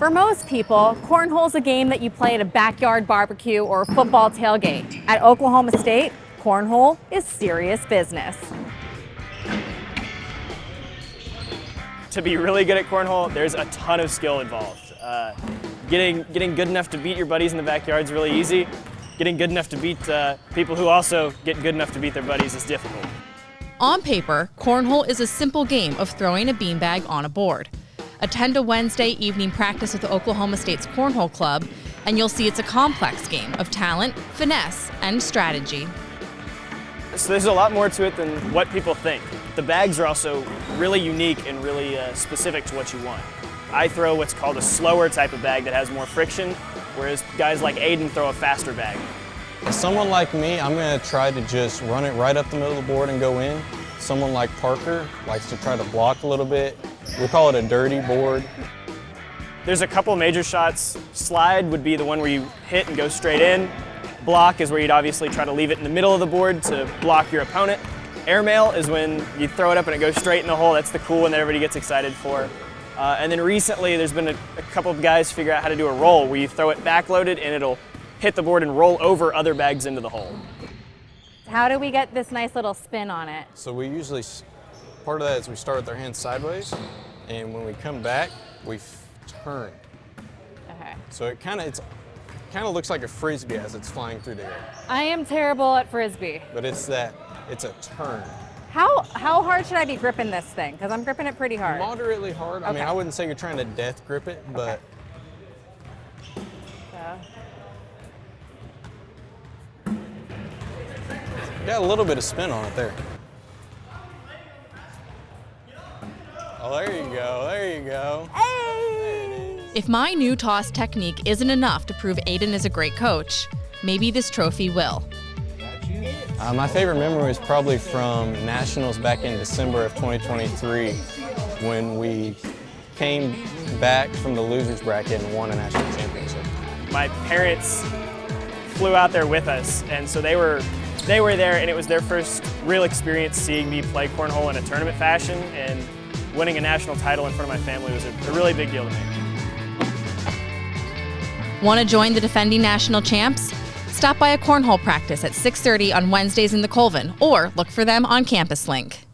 For most people, cornhole's a game that you play at a backyard barbecue or a football tailgate. At Oklahoma State, cornhole is serious business. To be really good at cornhole, there's a ton of skill involved. Getting good enough to beat your buddies in the backyard is really easy. Getting good enough to beat people who also get good enough to beat their buddies is difficult. On paper, cornhole is a simple game of throwing a beanbag on a board. Attend a Wednesday evening practice with Oklahoma State's Cornhole Club, and you'll see it's a complex game of talent, finesse, and strategy. So there's a lot more to it than what people think. The bags are also really unique and really specific to what you want. I throw what's called a slower type of bag that has more friction, whereas guys like Aiden throw a faster bag. Someone like me, I'm going to try to just run it right up the middle of the board and go in. Someone like Parker likes to try to block a little bit. We call it a dirty board. There's a couple major shots. Slide would be the one where you hit and go straight in. Block is where you'd obviously try to leave it in the middle of the board to block your opponent. Airmail is when you throw it up and it goes straight in the hole. That's the cool one that everybody gets excited for. And then recently there's been a couple of guys figure out how to do a roll where you throw it backloaded and it'll hit the board and roll over other bags into the hole. How do we get this nice little spin on it? So we usually, part of that is we start with our hands sideways, and when we come back, we turn. Okay. So it kind of looks like a frisbee as it's flying through the air. I am terrible at frisbee. But it's a turn. How hard should I be gripping this thing? Because I'm gripping it pretty hard. Moderately hard. I mean, I wouldn't say you're trying to death grip it, but. Got a little bit of spin on it there. Oh, there you go, there you go. Hey! If my new toss technique isn't enough to prove Aiden is a great coach, maybe this trophy will. My favorite memory is probably from Nationals back in December of 2023 when we came back from the losers bracket and won a national championship. My parents flew out there with us, and so they were there, and it was their first real experience seeing me play cornhole in a tournament fashion, and winning a national title in front of my family was a really big deal to me. Want to join the defending national champs? Stop by a cornhole practice at 6:30 on Wednesdays in the Colvin, or look for them on Campus Link.